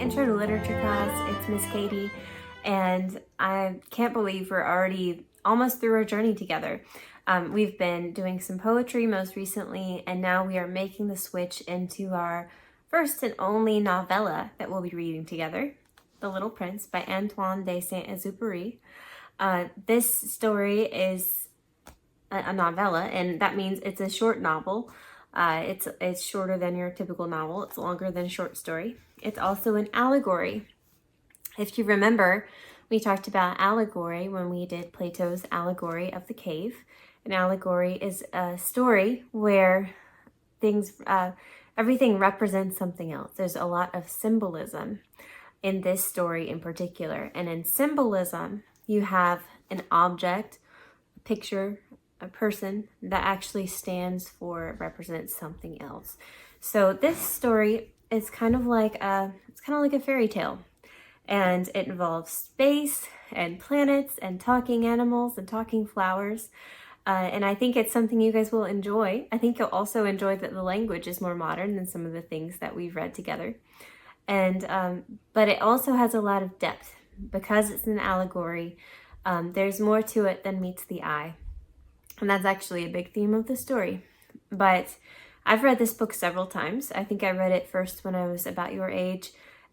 intro to literature class. It's Miss Katie, and I can't believe we're already almost through our journey together. We've been doing some poetry most recently, and now we are making the switch into our first and only novella that we'll be reading together, The Little Prince by Antoine de Saint-Exupéry. This story is a novella, and that means it's a short novel. It's shorter than your typical novel. It's longer than a short story. It's also an allegory. If you remember, we talked about allegory when we did Plato's Allegory of the Cave. An allegory is a story where everything represents something else. There's a lot of symbolism in this story in particular. And in symbolism, you have an object, a picture, a person that actually stands for, represents something else. So this story is kind of like a fairy tale, and it involves space and planets and talking animals and talking flowers. And I think it's something you guys will enjoy. I think you'll also enjoy that the language is more modern than some of the things that we've read together. And but it also has a lot of depth because it's an allegory. There's more to it than meets the eye. And that's actually a big theme of the story. But I've read this book several times. I think I read it first when I was about your age,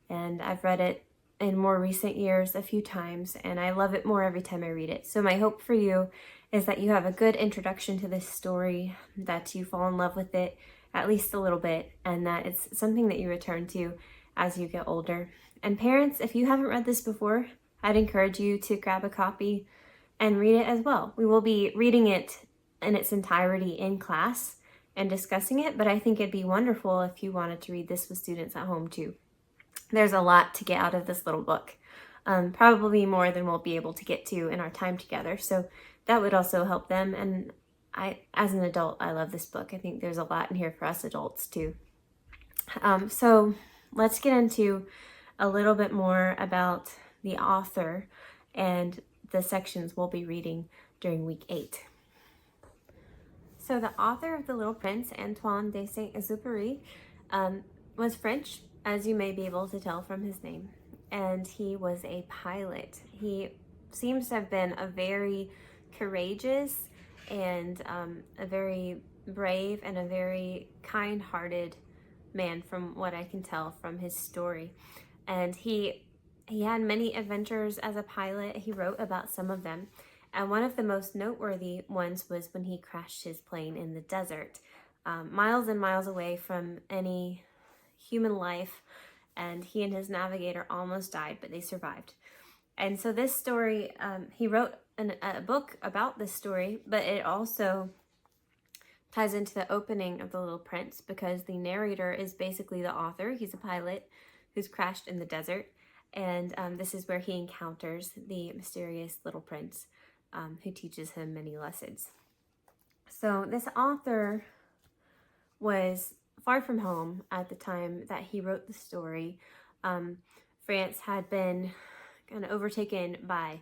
and I've read it in more recent years a few times, and I love it more every time I read it. So my hope for you is that you have a good introduction to this story, that you fall in love with it at least a little bit, and that it's something that you return to as you get older. And parents, if you haven't read this before, I'd encourage you to grab a copy and read it as well. We will be reading it in its entirety in class and discussing it, but I think it'd be wonderful if you wanted to read this with students at home too. There's a lot to get out of this little book, probably more than we'll be able to get to in our time together. So that would also help them. And as an adult, I love this book. I think there's a lot in here for us adults too. So let's get into a little bit more about the author and the sections we'll be reading during week 8. So the author of The Little Prince, Antoine de Saint-Exupéry, was French, as you may be able to tell from his name, and he was a pilot. He seems to have been a very courageous and a very brave and a very kind-hearted man from what I can tell from his story. And he had many adventures as a pilot. He wrote about some of them. And one of the most noteworthy ones was when he crashed his plane in the desert, miles and miles away from any human life. And he and his navigator almost died, but they survived. And so this story, he wrote a book about this story, but it also ties into the opening of The Little Prince because the narrator is basically the author. He's a pilot who's crashed in the desert. And this is where he encounters the mysterious little prince who teaches him many lessons. So this author was far from home at the time that he wrote the story. France had been kind of overtaken by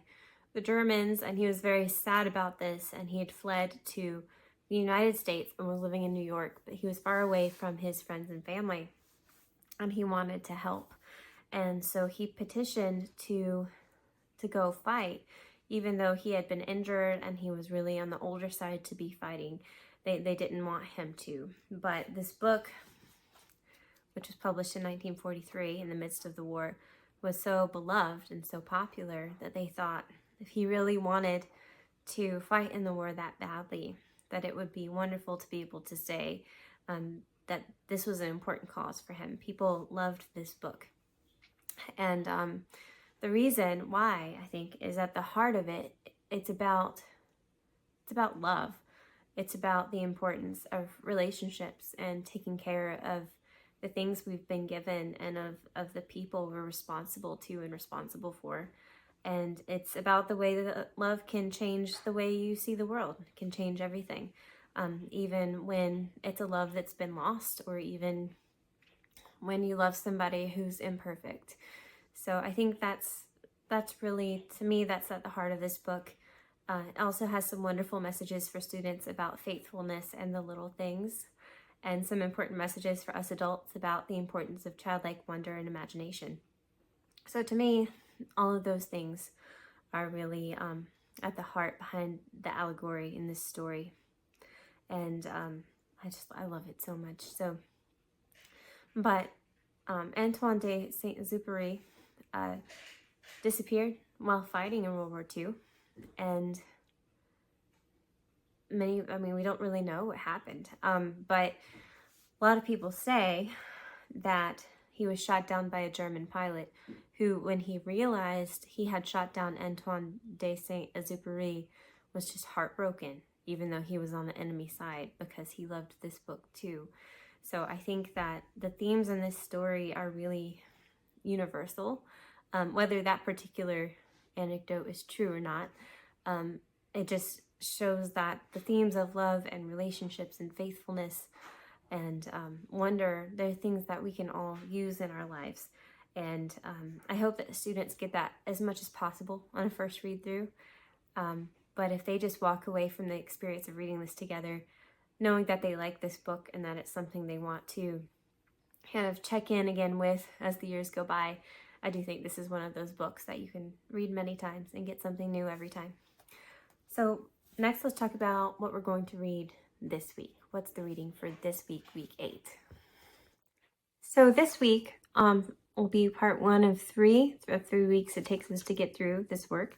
the Germans, and he was very sad about this, and he had fled to the United States and was living in New York, but he was far away from his friends and family, and he wanted to help. And so he petitioned to go fight, even though he had been injured and he was really on the older side to be fighting. They didn't want him to. But this book, which was published in 1943 in the midst of the war, was so beloved and so popular that they thought if he really wanted to fight in the war that badly, that it would be wonderful to be able to say that this was an important cause for him. People loved this book. And the reason why, I think, is at the heart of it, it's about love. It's about the importance of relationships and taking care of the things we've been given and of the people we're responsible to and responsible for. And it's about the way that love can change the way you see the world, can change everything, even when it's a love that's been lost, or even when you love somebody who's imperfect. So I think that's really, to me, that's at the heart of this book. It also has some wonderful messages for students about faithfulness and the little things, and some important messages for us adults about the importance of childlike wonder and imagination. So to me, all of those things are really at the heart behind the allegory in this story. And I love it so much. So, but Antoine de Saint-Exupéry disappeared while fighting in World War II. And we don't really know what happened. But a lot of people say that he was shot down by a German pilot who, when he realized he had shot down Antoine de Saint-Exupéry, was just heartbroken, even though he was on the enemy side, because he loved this book too. So I think that the themes in this story are really universal. Whether that particular anecdote is true or not, it just shows that the themes of love and relationships and faithfulness and wonder, they're things that we can all use in our lives. And I hope that students get that as much as possible on a first read through. But if they just walk away from the experience of reading this together, knowing that they like this book and that it's something they want to kind of check in again with as the years go by, I do think this is one of those books that you can read many times and get something new every time. So next, let's talk about what we're going to read this week. What's the reading for this week, week 8? So this week will be part 1 of 3 weeks it takes us to get through this work.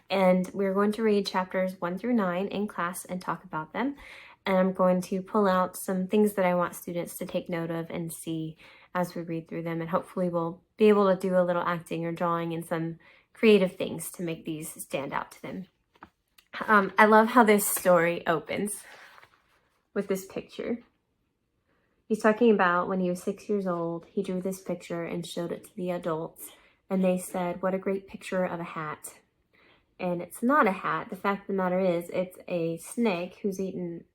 And we're going to read chapters 1 through 9 in class and talk about them. And I'm going to pull out some things that I want students to take note of and see as we read through them. And hopefully we'll be able to do a little acting or drawing and some creative things to make these stand out to them. I love how this story opens with this picture. He's talking about when he was 6 years old, he drew this picture and showed it to the adults. And they said, "What a great picture of a hat." And it's not a hat. The fact of the matter is, it's a snake who's eaten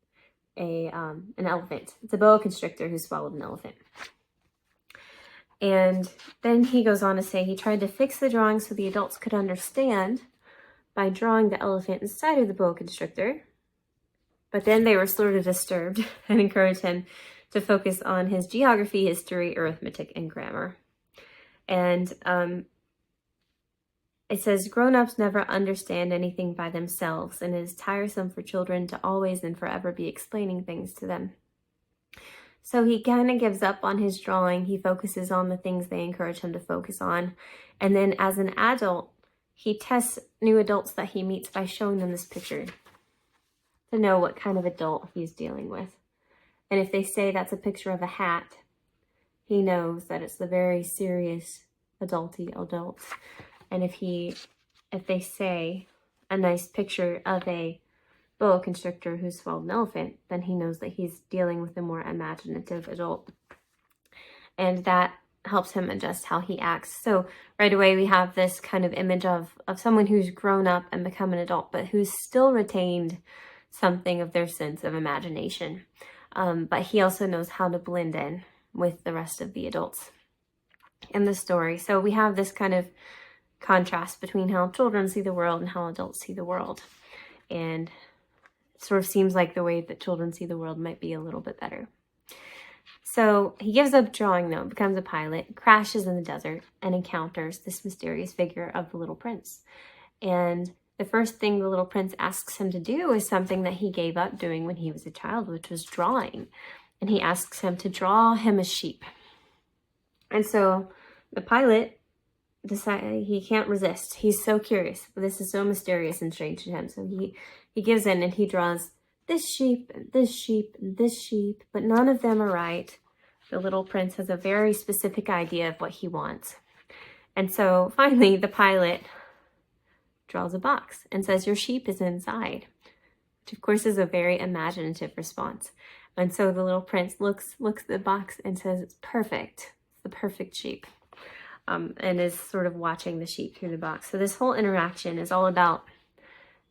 an elephant. It's a boa constrictor who swallowed an elephant. And then he goes on to say he tried to fix the drawing so the adults could understand by drawing the elephant inside of the boa constrictor. But then they were sort of disturbed and encouraged him to focus on his geography, history, arithmetic, and grammar. And it says, "Grown-ups never understand anything by themselves, and it is tiresome for children to always and forever be explaining things to them." So he kind of gives up on his drawing. He focuses on the things they encourage him to focus on. And then as an adult, he tests new adults that he meets by showing them this picture to know what kind of adult he's dealing with. And if they say that's a picture of a hat, he knows that it's the very serious adulty adult. And if they say a nice picture of a boa constrictor who swallowed an elephant, then he knows that he's dealing with a more imaginative adult. And that helps him adjust how he acts. So right away we have this kind of image of someone who's grown up and become an adult, but who's still retained something of their sense of imagination. But he also knows how to blend in with the rest of the adults in the story. So we have this kind of contrast between how children see the world and how adults see the world. And it sort of seems like the way that children see the world might be a little bit better. So he gives up drawing though, becomes a pilot, crashes in the desert, and encounters this mysterious figure of the Little Prince. And the first thing the Little Prince asks him to do is something that he gave up doing when he was a child, which was drawing. And he asks him to draw him a sheep. And so the pilot decides he can't resist. He's so curious. This is so mysterious and strange to him. So he gives in and he draws this sheep, and this sheep, and this sheep, but none of them are right. The Little Prince has a very specific idea of what he wants. And so finally the pilot draws a box and says, "Your sheep is inside," which of course is a very imaginative response. And so the Little Prince looks at the box and says, "It's perfect. It's the perfect sheep." And is sort of watching the sheep through the box. So this whole interaction is all about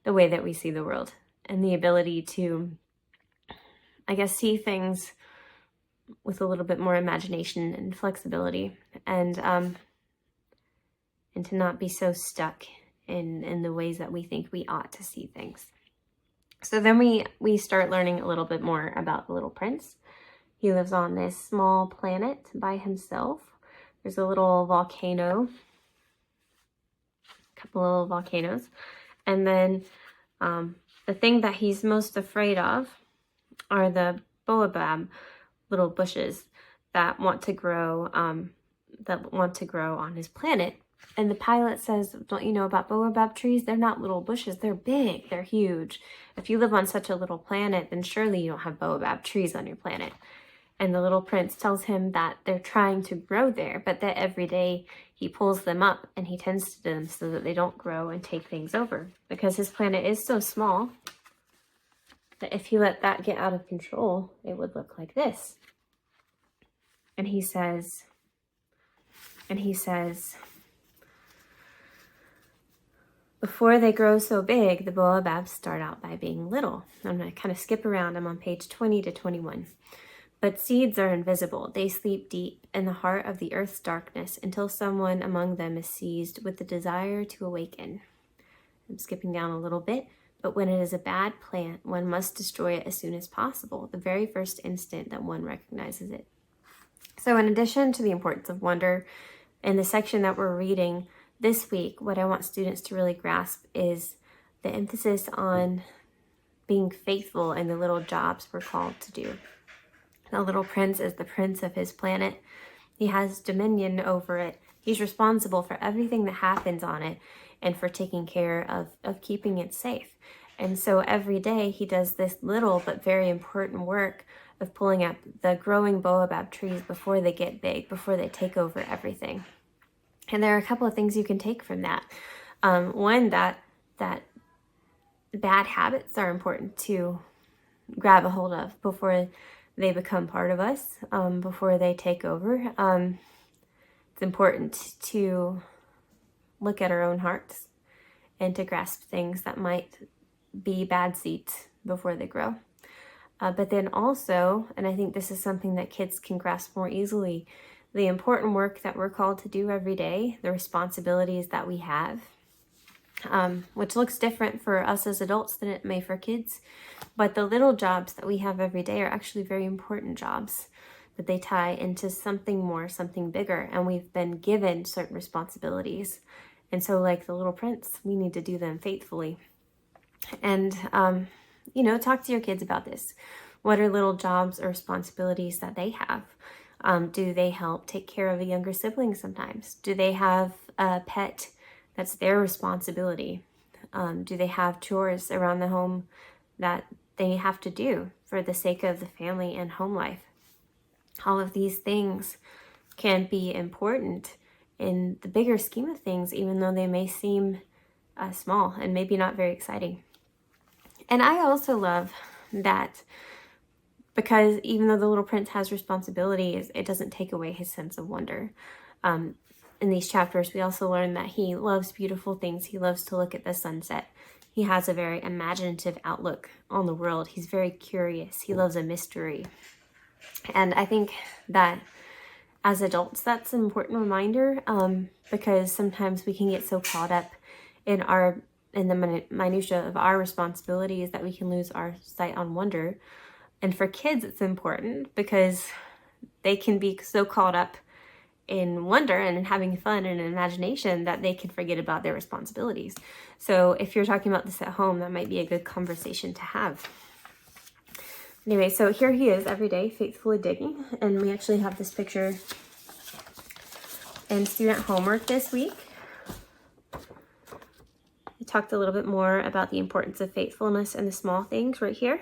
the way that we see the world and the ability to, I guess, see things with a little bit more imagination and flexibility, and to not be so stuck in the ways that we think we ought to see things. So then we start learning a little bit more about the Little Prince. He lives on this small planet by himself. There's a little volcano a couple little volcanoes. And then the thing that he's most afraid of are the baobab little bushes that want to grow on his planet. And the pilot says, don't you know about baobab trees? They're not little bushes, they're big, they're huge. If you live on such a little planet, then surely you don't have baobab trees on your planet. And the little prince tells him that they're trying to grow there, but that every day he pulls them up and he tends to them so that they don't grow and take things over. Because his planet is so small that if you let that get out of control, it would look like this. And he says, before they grow so big, the baobabs start out by being little. I'm going to kind of skip around. I'm on page 20 to 21. But seeds are invisible. They sleep deep in the heart of the earth's darkness until someone among them is seized with the desire to awaken. I'm skipping down a little bit. But when it is a bad plant, one must destroy it as soon as possible, the very first instant that one recognizes it. So in addition to the importance of wonder, in the section that we're reading this week, what I want students to really grasp is the emphasis on being faithful in the little jobs we're called to do. The little prince is the prince of his planet. He has dominion over it. He's responsible for everything that happens on it and for taking care of keeping it safe. And so every day he does this little but very important work of pulling up the growing baobab trees before they get big, before they take over everything. And there are a couple of things you can take from that. One, that bad habits are important to grab a hold of before they become part of us, before they take over. It's important to look at our own hearts and to grasp things that might be bad seeds before they grow. But then also, and I think this is something that kids can grasp more easily, the important work that we're called to do every day, the responsibilities that we have, which looks different for us as adults than it may for kids. But the little jobs that we have every day are actually very important jobs, that they tie into something more, something bigger. And we've been given certain responsibilities. And so like the little prince, we need to do them faithfully. And, talk to your kids about this. What are little jobs or responsibilities that they have? Do they help take care of a younger sibling sometimes? Do they have a pet that's their responsibility? Do they have chores around the home that they have to do for the sake of the family and home life? All of these things can be important in the bigger scheme of things, even though they may seem small and maybe not very exciting. And I also love that because even though the little prince has responsibilities, it doesn't take away his sense of wonder. In these chapters, we also learn that he loves beautiful things. He loves to look at the sunset. He has a very imaginative outlook on the world. He's very curious. He loves a mystery. And I think that as adults, that's an important reminder because sometimes we can get so caught up in the minutiae of our responsibilities that we can lose our sight on wonder. And for kids, it's important because they can be so caught up in wonder and in having fun and imagination that they can forget about their responsibilities. So if you're talking about this at home, that might be a good conversation to have. Anyway, so here he is every day faithfully digging. And we actually have this picture in student homework this week. I talked a little bit more about the importance of faithfulness and the small things right here.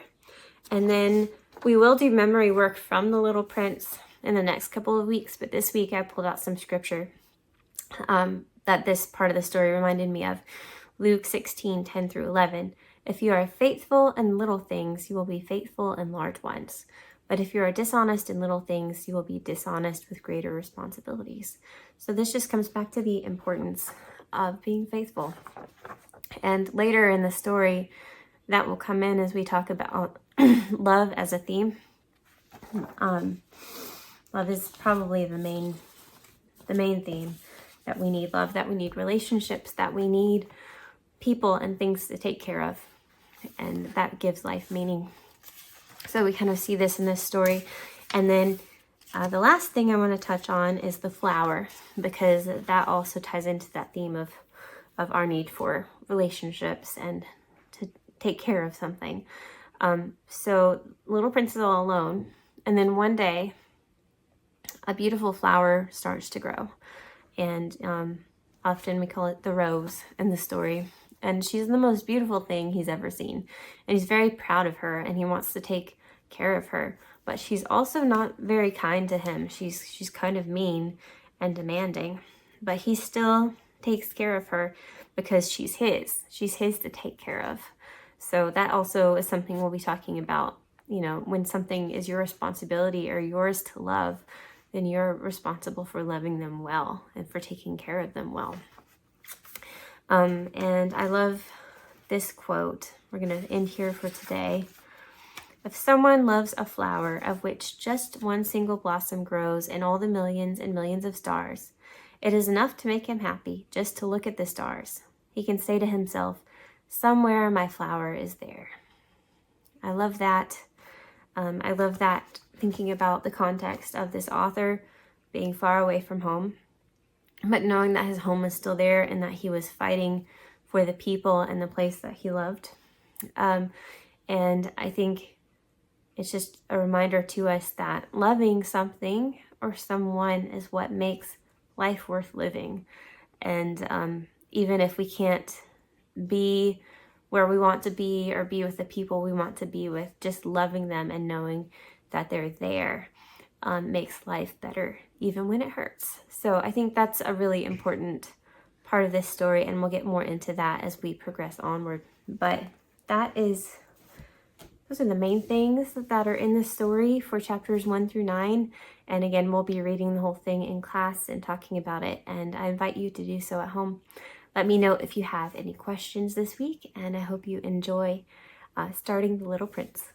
And then we will do memory work from the Little Prince in the next couple of weeks. But this week I pulled out some scripture that this part of the story reminded me of. Luke 16:10 through 11. If you are faithful in little things, you will be faithful in large ones. But if you are dishonest in little things, you will be dishonest with greater responsibilities. So this just comes back to the importance of being faithful. And later in the story, that will come in as we talk about love as a theme. Love is probably the main theme, that we need love, that we need relationships, that we need people and things to take care of. And that gives life meaning. So we kind of see this in this story. And then the last thing I want to touch on is the flower, because that also ties into that theme of our need for relationships and to take care of something. So Little Prince is all alone, and then one day a beautiful flower starts to grow, and often we call it the rose in the story. And she's the most beautiful thing he's ever seen, and he's very proud of her, and he wants to take care of her. But she's also not very kind to him. She's kind of mean and demanding, but he still takes care of her because she's his. She's his to take care of. So that also is something we'll be talking about. You know, when something is your responsibility or yours to love, then you're responsible for loving them well and for taking care of them well. And I love this quote. We're going to end here for today. If someone loves a flower of which just one single blossom grows in all the millions and millions of stars, it is enough to make him happy just to look at the stars. He can say to himself, somewhere my flower is there. I love that. I love that, thinking about the context of this author being far away from home, but knowing that his home was still there and that he was fighting for the people and the place that he loved. And I think it's just a reminder to us that loving something or someone is what makes life worth living. And even if we can't be where we want to be or be with the people we want to be with, just loving them and knowing that they're there makes life better, even when it hurts. So I think that's a really important part of this story, and we'll get more into that as we progress onward. But those are the main things that are in the story for chapters 1 through 9. And again, we'll be reading the whole thing in class and talking about it, and I invite you to do so at home. Let me know if you have any questions this week, and I hope you enjoy starting The Little Prince.